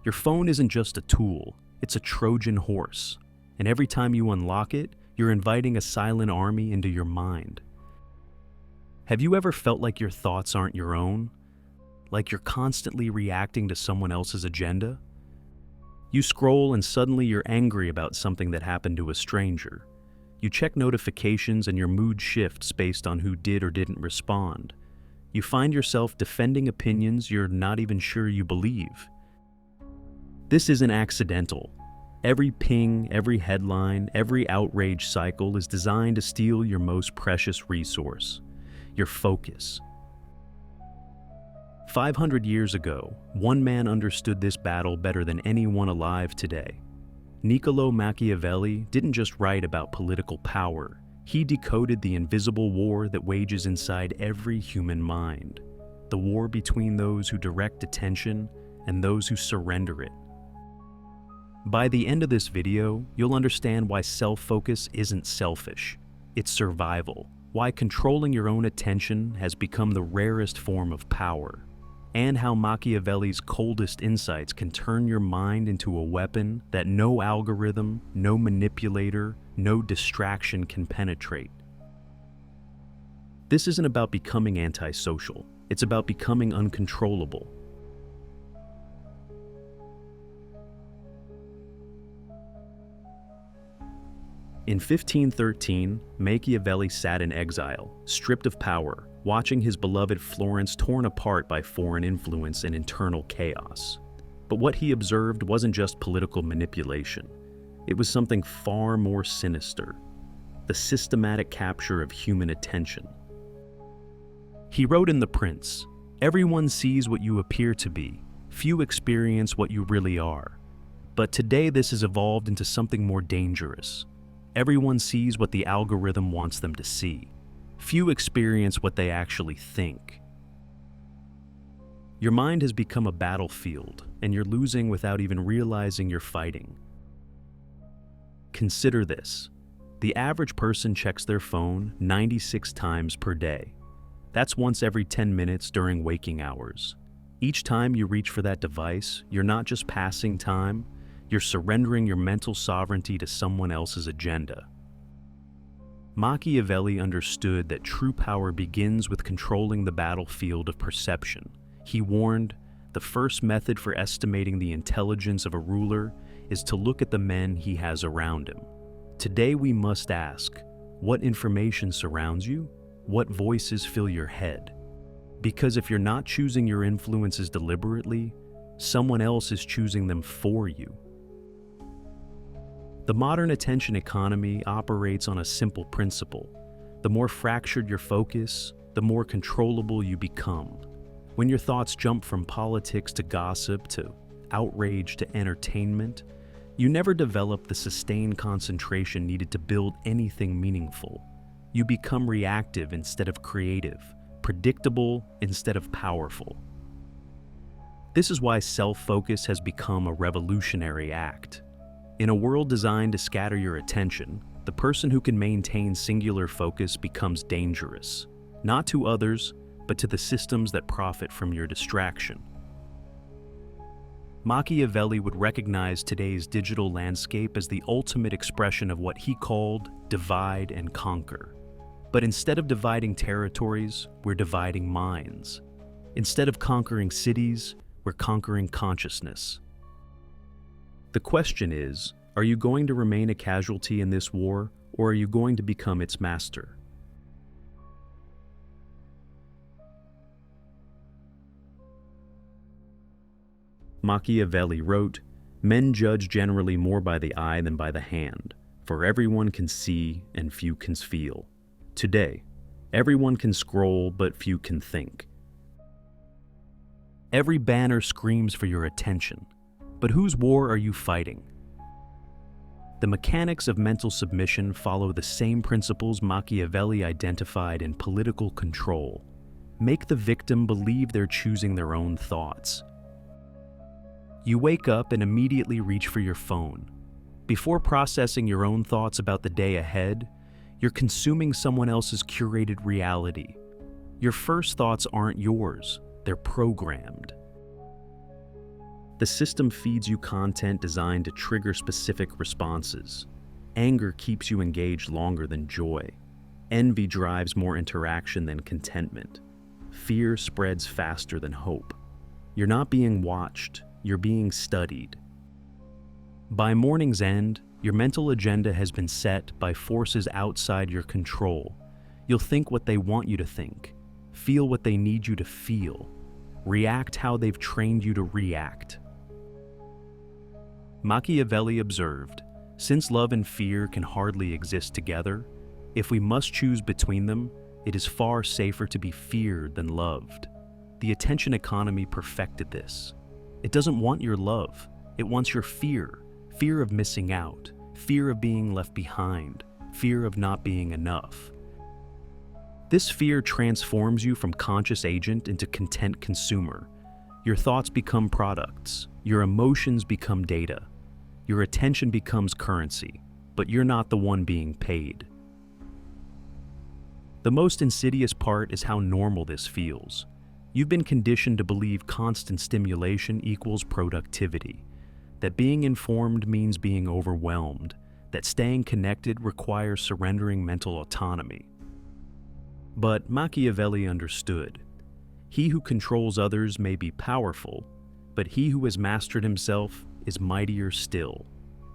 Your phone isn't just a tool, it's a Trojan horse. And every time you unlock it, you're inviting a silent army into your mind. Have you ever felt like your thoughts aren't your own? Like you're constantly reacting to someone else's agenda? You scroll and suddenly you're angry about something that happened to a stranger. You check notifications and your mood shifts based on who did or didn't respond. You find yourself defending opinions you're not even sure you believe. This isn't accidental. Every ping, every headline, every outrage cycle is designed to steal your most precious resource, your focus. 500 years ago, one man understood this battle better than anyone alive today. Niccolo Machiavelli didn't just write about political power, he decoded the invisible war that wages inside every human mind, the war between those who direct attention and those who surrender it. By the end of this video, you'll understand why self-focus isn't selfish, it's survival, why controlling your own attention has become the rarest form of power, and how Machiavelli's coldest insights can turn your mind into a weapon that no algorithm, no manipulator, no distraction can penetrate. This isn't about becoming antisocial, it's about becoming uncontrollable. In 1513, Machiavelli sat in exile, stripped of power, watching his beloved Florence torn apart by foreign influence and internal chaos. But what he observed wasn't just political manipulation. It was something far more sinister, the systematic capture of human attention. He wrote in The Prince, "Everyone sees what you appear to be, few experience what you really are. But today this has evolved into something more dangerous. Everyone sees what the algorithm wants them to see. Few experience what they actually think." Your mind has become a battlefield, and you're losing without even realizing you're fighting. Consider this. The average person checks their phone 96 times per day. That's once every 10 minutes during waking hours. Each time you reach for that device, you're not just passing time, you're surrendering your mental sovereignty to someone else's agenda. Machiavelli understood that true power begins with controlling the battlefield of perception. He warned, the first method for estimating the intelligence of a ruler is to look at the men he has around him. Today we must ask, what information surrounds you? What voices fill your head? Because if you're not choosing your influences deliberately, someone else is choosing them for you. The modern attention economy operates on a simple principle. The more fractured your focus, the more controllable you become. When your thoughts jump from politics to gossip to outrage to entertainment, you never develop the sustained concentration needed to build anything meaningful. You become reactive instead of creative, predictable instead of powerful. This is why self-focus has become a revolutionary act. In a world designed to scatter your attention, the person who can maintain singular focus becomes dangerous, not to others, but to the systems that profit from your distraction. Machiavelli would recognize today's digital landscape as the ultimate expression of what he called divide and conquer. But instead of dividing territories, we're dividing minds. Instead of conquering cities, we're conquering consciousness. The question is, are you going to remain a casualty in this war, or are you going to become its master? Machiavelli wrote, "Men judge generally more by the eye than by the hand, for everyone can see and few can feel. Today, everyone can scroll, but few can think." Every banner screams for your attention. But whose war are you fighting? The mechanics of mental submission follow the same principles Machiavelli identified in political control. Make the victim believe they're choosing their own thoughts. You wake up and immediately reach for your phone. Before processing your own thoughts about the day ahead, you're consuming someone else's curated reality. Your first thoughts aren't yours, they're programmed. The system feeds you content designed to trigger specific responses. Anger keeps you engaged longer than joy. Envy drives more interaction than contentment. Fear spreads faster than hope. You're not being watched, you're being studied. By morning's end, your mental agenda has been set by forces outside your control. You'll think what they want you to think, feel what they need you to feel, react how they've trained you to react. Machiavelli observed, since love and fear can hardly exist together, if we must choose between them, it is far safer to be feared than loved. The attention economy perfected this. It doesn't want your love, it wants your fear. Fear of missing out, fear of being left behind, fear of not being enough. This fear transforms you from conscious agent into content consumer. Your thoughts become products, your emotions become data, your attention becomes currency, but you're not the one being paid. The most insidious part is how normal this feels. You've been conditioned to believe constant stimulation equals productivity, that being informed means being overwhelmed, that staying connected requires surrendering mental autonomy. But Machiavelli understood. He who controls others may be powerful, but he who has mastered himself is mightier still.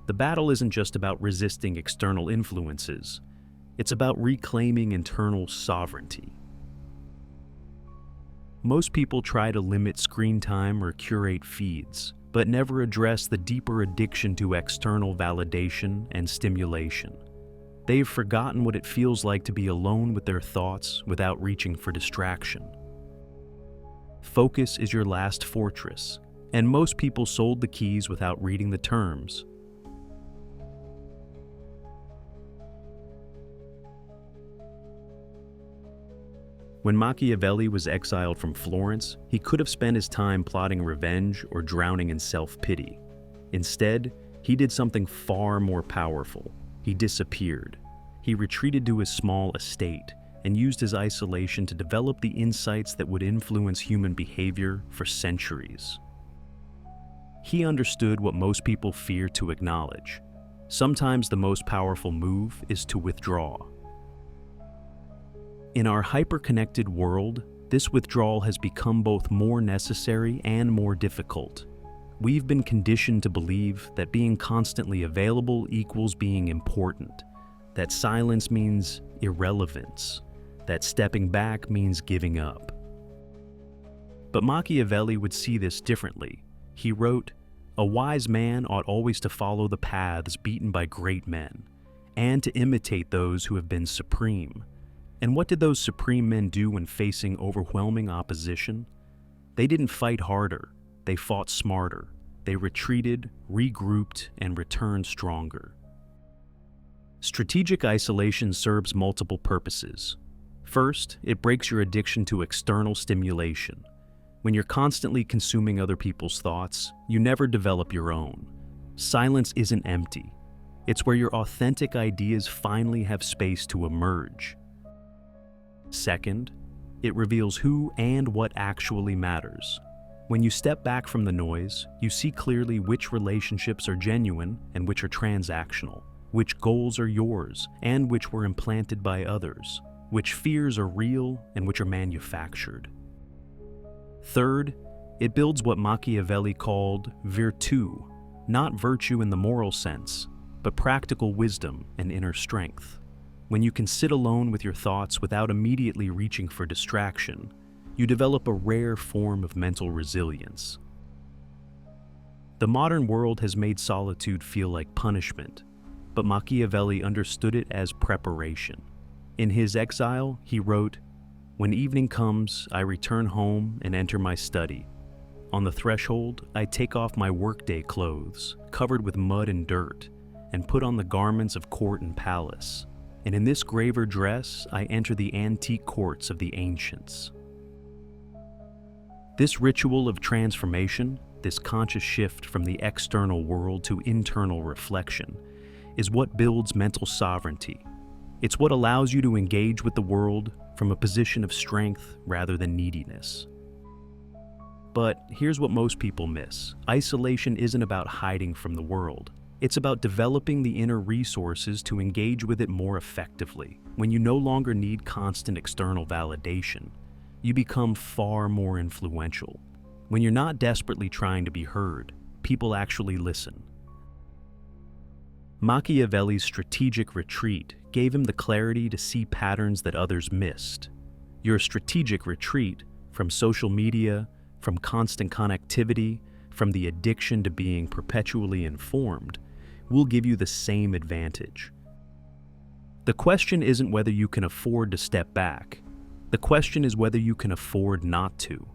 The battle isn't just about resisting external influences, it's about reclaiming internal sovereignty. Most people try to limit screen time or curate feeds, but never address the deeper addiction to external validation and stimulation. They've forgotten what it feels like to be alone with their thoughts without reaching for distraction. Focus is your last fortress, and most people sold the keys without reading the terms. When Machiavelli was exiled from Florence, he could have spent his time plotting revenge or drowning in self-pity. Instead, he did something far more powerful. He disappeared. He retreated to his small estate and used his isolation to develop the insights that would influence human behavior for centuries. He understood what most people fear to acknowledge. Sometimes the most powerful move is to withdraw. In our hyper-connected world, this withdrawal has become both more necessary and more difficult. We've been conditioned to believe that being constantly available equals being important, that silence means irrelevance, that stepping back means giving up. But Machiavelli would see this differently. He wrote, "A wise man ought always to follow the paths beaten by great men, and to imitate those who have been supreme." And what did those supreme men do when facing overwhelming opposition? They didn't fight harder, they fought smarter. They retreated, regrouped, and returned stronger. Strategic isolation serves multiple purposes. First, it breaks your addiction to external stimulation. When you're constantly consuming other people's thoughts, you never develop your own. Silence isn't empty. It's where your authentic ideas finally have space to emerge. Second, it reveals who and what actually matters. When you step back from the noise, you see clearly which relationships are genuine and which are transactional, which goals are yours and which were implanted by others, which fears are real and which are manufactured. Third, it builds what Machiavelli called virtù, not virtue in the moral sense, but practical wisdom and inner strength. When you can sit alone with your thoughts without immediately reaching for distraction, you develop a rare form of mental resilience. The modern world has made solitude feel like punishment, but Machiavelli understood it as preparation. In his exile, he wrote, "When evening comes, I return home and enter my study. On the threshold, I take off my workday clothes, covered with mud and dirt, and put on the garments of court and palace. And in this graver dress, I enter the antique courts of the ancients." This ritual of transformation, this conscious shift from the external world to internal reflection, is what builds mental sovereignty. It's what allows you to engage with the world from a position of strength rather than neediness. But here's what most people miss. Isolation isn't about hiding from the world. It's about developing the inner resources to engage with it more effectively. When you no longer need constant external validation, you become far more influential. When you're not desperately trying to be heard, people actually listen. Machiavelli's strategic retreat gave him the clarity to see patterns that others missed. Your strategic retreat from social media, from constant connectivity, from the addiction to being perpetually informed, will give you the same advantage. The question isn't whether you can afford to step back. The question is whether you can afford not to.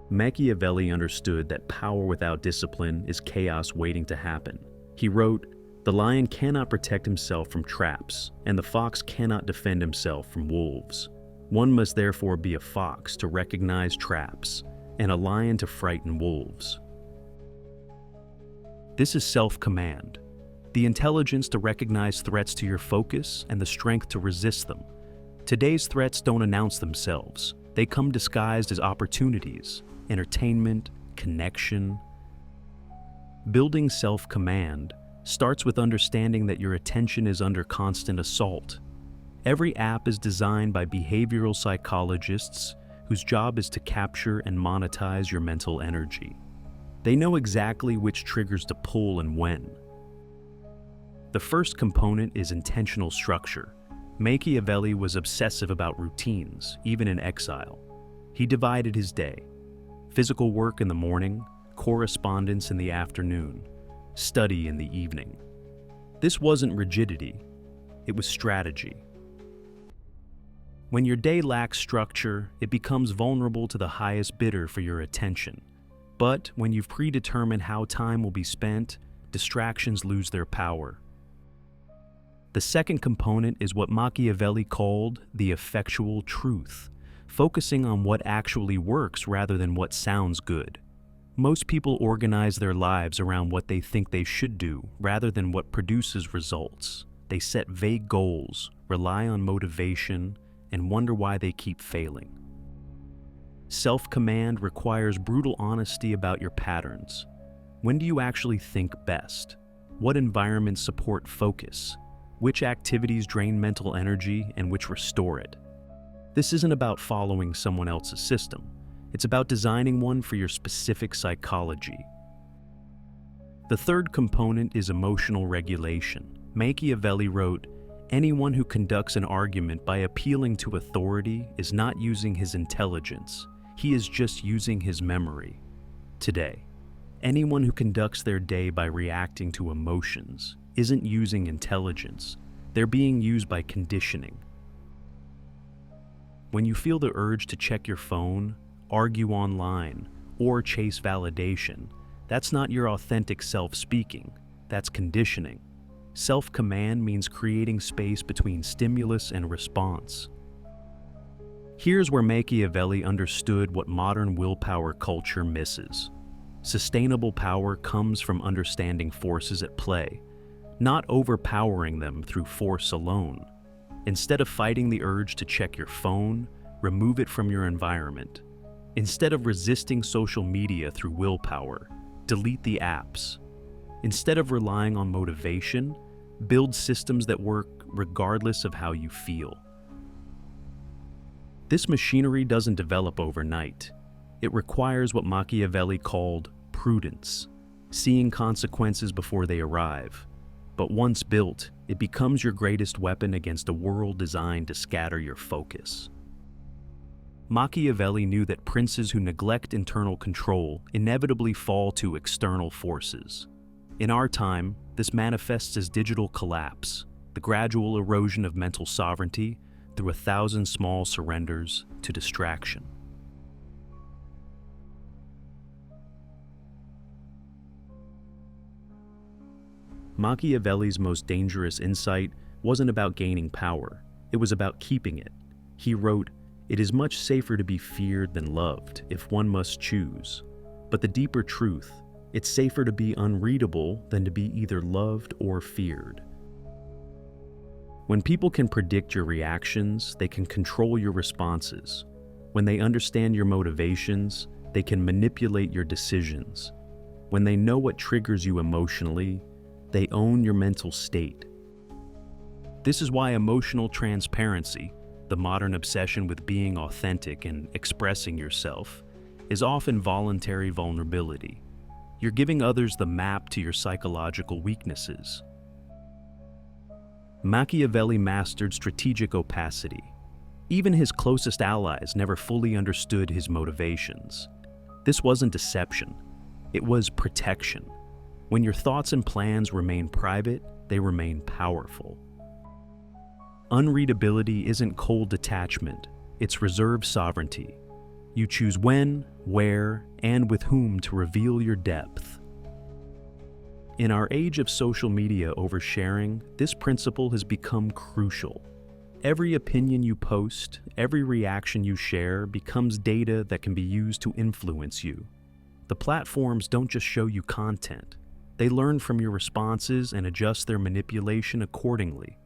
Machiavelli understood that power without discipline is chaos waiting to happen. He wrote, "The lion cannot protect himself from traps, and the fox cannot defend himself from wolves. One must therefore be a fox to recognize traps, and a lion to frighten wolves." This is self-command, the intelligence to recognize threats to your focus and the strength to resist them. Today's threats don't announce themselves. They come disguised as opportunities, entertainment, connection. Building self-command starts with understanding that your attention is under constant assault. Every app is designed by behavioral psychologists whose job is to capture and monetize your mental energy. They know exactly which triggers to pull and when. The first component is intentional structure. Machiavelli was obsessive about routines, even in exile. He divided his day: physical work in the morning, correspondence in the afternoon, study in the evening. This wasn't rigidity, it was strategy. When your day lacks structure, it becomes vulnerable to the highest bidder for your attention. But when you've predetermined how time will be spent, distractions lose their power. The second component is what Machiavelli called the effectual truth, focusing on what actually works rather than what sounds good. Most people organize their lives around what they think they should do rather than what produces results. They set vague goals, rely on motivation, and wonder why they keep failing. Self-command requires brutal honesty about your patterns. When do you actually think best? What environments support focus? Which activities drain mental energy and which restore it? This isn't about following someone else's system. It's about designing one for your specific psychology. The third component is emotional regulation. Machiavelli wrote, "Anyone who conducts an argument by appealing to authority is not using his intelligence. He is just using his memory." Today, anyone who conducts their day by reacting to emotions isn't using intelligence. They're being used by conditioning. When you feel the urge to check your phone, argue online, or chase validation, that's not your authentic self speaking, that's conditioning. Self-command means creating space between stimulus and response. Here's where Machiavelli understood what modern willpower culture misses. Sustainable power comes from understanding forces at play, not overpowering them through force alone. Instead of fighting the urge to check your phone, remove it from your environment. Instead of resisting social media through willpower, delete the apps. Instead of relying on motivation, build systems that work regardless of how you feel. This machinery doesn't develop overnight. It requires what Machiavelli called prudence, seeing consequences before they arrive. But once built, it becomes your greatest weapon against a world designed to scatter your focus. Machiavelli knew that princes who neglect internal control inevitably fall to external forces. In our time, this manifests as digital collapse, the gradual erosion of mental sovereignty through 1,000 small surrenders to distraction. Machiavelli's most dangerous insight wasn't about gaining power, it was about keeping it. He wrote, "It is much safer to be feared than loved, if one must choose. But the deeper truth, it's safer to be unreadable than to be either loved or feared." When people can predict your reactions, they can control your responses. When they understand your motivations, they can manipulate your decisions. When they know what triggers you emotionally, they own your mental state. This is why emotional transparency, the modern obsession with being authentic and expressing yourself, is often voluntary vulnerability. You're giving others the map to your psychological weaknesses. Machiavelli mastered strategic opacity. Even his closest allies never fully understood his motivations. This wasn't deception, it was protection. When your thoughts and plans remain private, they remain powerful. Unreadability isn't cold detachment, it's reserved sovereignty. You choose when, where, and with whom to reveal your depth. In our age of social media oversharing, this principle has become crucial. Every opinion you post, every reaction you share becomes data that can be used to influence you. The platforms don't just show you content. They learn from your responses and adjust their manipulation accordingly.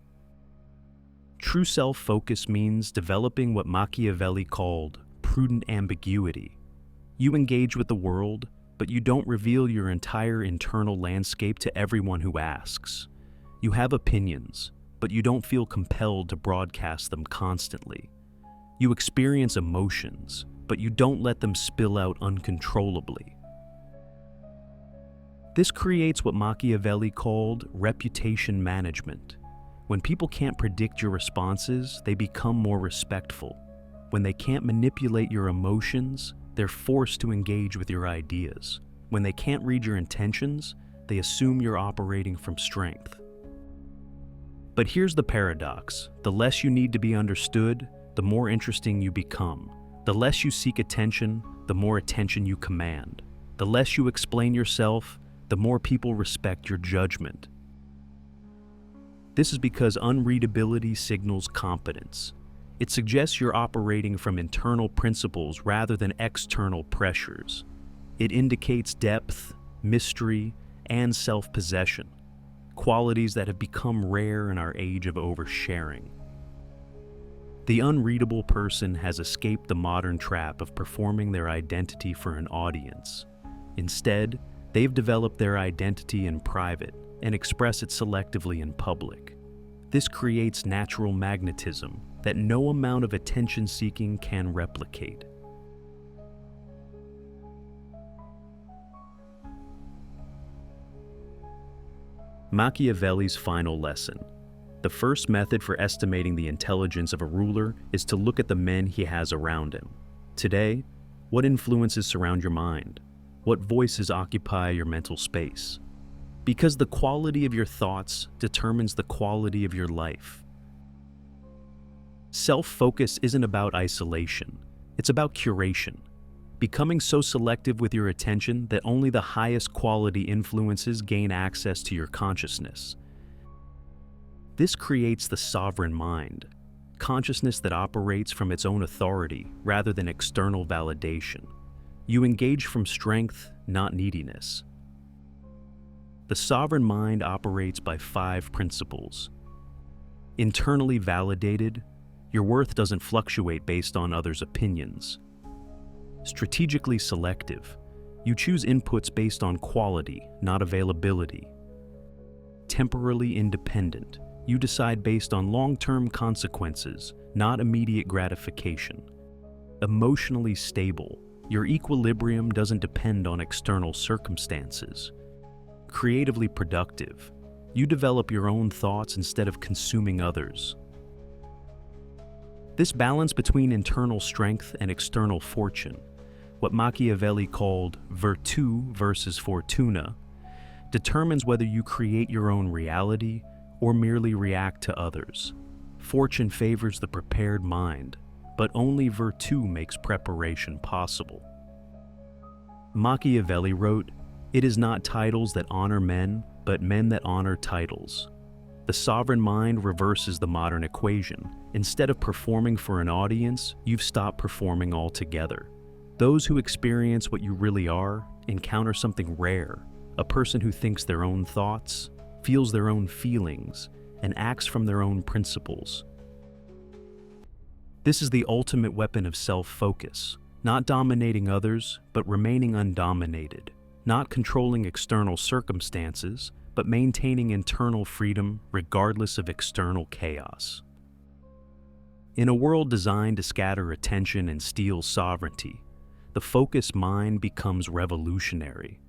True self-focus means developing what Machiavelli called prudent ambiguity. You engage with the world, but you don't reveal your entire internal landscape to everyone who asks. You have opinions, but you don't feel compelled to broadcast them constantly. You experience emotions, but you don't let them spill out uncontrollably. This creates what Machiavelli called reputation management. When people can't predict your responses, they become more respectful. When they can't manipulate your emotions, they're forced to engage with your ideas. When they can't read your intentions, they assume you're operating from strength. But here's the paradox. The less you need to be understood, the more interesting you become. The less you seek attention, the more attention you command. The less you explain yourself, the more people respect your judgment. This is because unreadability signals competence. It suggests you're operating from internal principles rather than external pressures. It indicates depth, mystery, and self-possession, qualities that have become rare in our age of oversharing. The unreadable person has escaped the modern trap of performing their identity for an audience. Instead, they've developed their identity in private and express it selectively in public. This creates natural magnetism that no amount of attention-seeking can replicate. Machiavelli's final lesson. The first method for estimating the intelligence of a ruler is to look at the men he has around him. Today, what influences surround your mind? What voices occupy your mental space? Because the quality of your thoughts determines the quality of your life. Self-focus isn't about isolation, it's about curation. Becoming so selective with your attention that only the highest quality influences gain access to your consciousness. This creates the sovereign mind, consciousness that operates from its own authority rather than external validation. You engage from strength, not neediness. The sovereign mind operates by 5 principles. Internally validated, your worth doesn't fluctuate based on others' opinions. Strategically selective, you choose inputs based on quality, not availability. Temporally independent, you decide based on long-term consequences, not immediate gratification. Emotionally stable, your equilibrium doesn't depend on external circumstances. Creatively productive, you develop your own thoughts instead of consuming others. This balance between internal strength and external fortune, what Machiavelli called virtù versus fortuna, determines whether you create your own reality or merely react to others. Fortune favors the prepared mind, but only virtù makes preparation possible. Machiavelli wrote, "It is not titles that honor men, but men that honor titles." The sovereign mind reverses the modern equation. Instead of performing for an audience, you've stopped performing altogether. Those who experience what you really are encounter something rare, a person who thinks their own thoughts, feels their own feelings, and acts from their own principles. This is the ultimate weapon of self-focus, not dominating others, but remaining undominated, not controlling external circumstances, but maintaining internal freedom regardless of external chaos. In a world designed to scatter attention and steal sovereignty, the focused mind becomes revolutionary,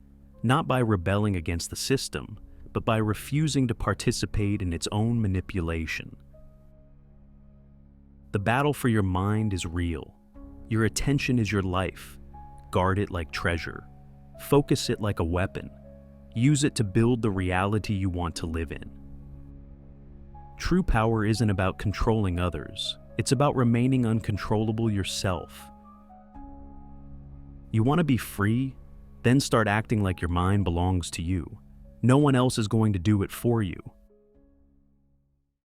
not by rebelling against the system, but by refusing to participate in its own manipulation. The battle for your mind is real. Your attention is your life. Guard it like treasure. Focus it like a weapon. Use it to build the reality you want to live in. True power isn't about controlling others. It's about remaining uncontrollable yourself. You want to be free? Then start acting like your mind belongs to you. No one else is going to do it for you.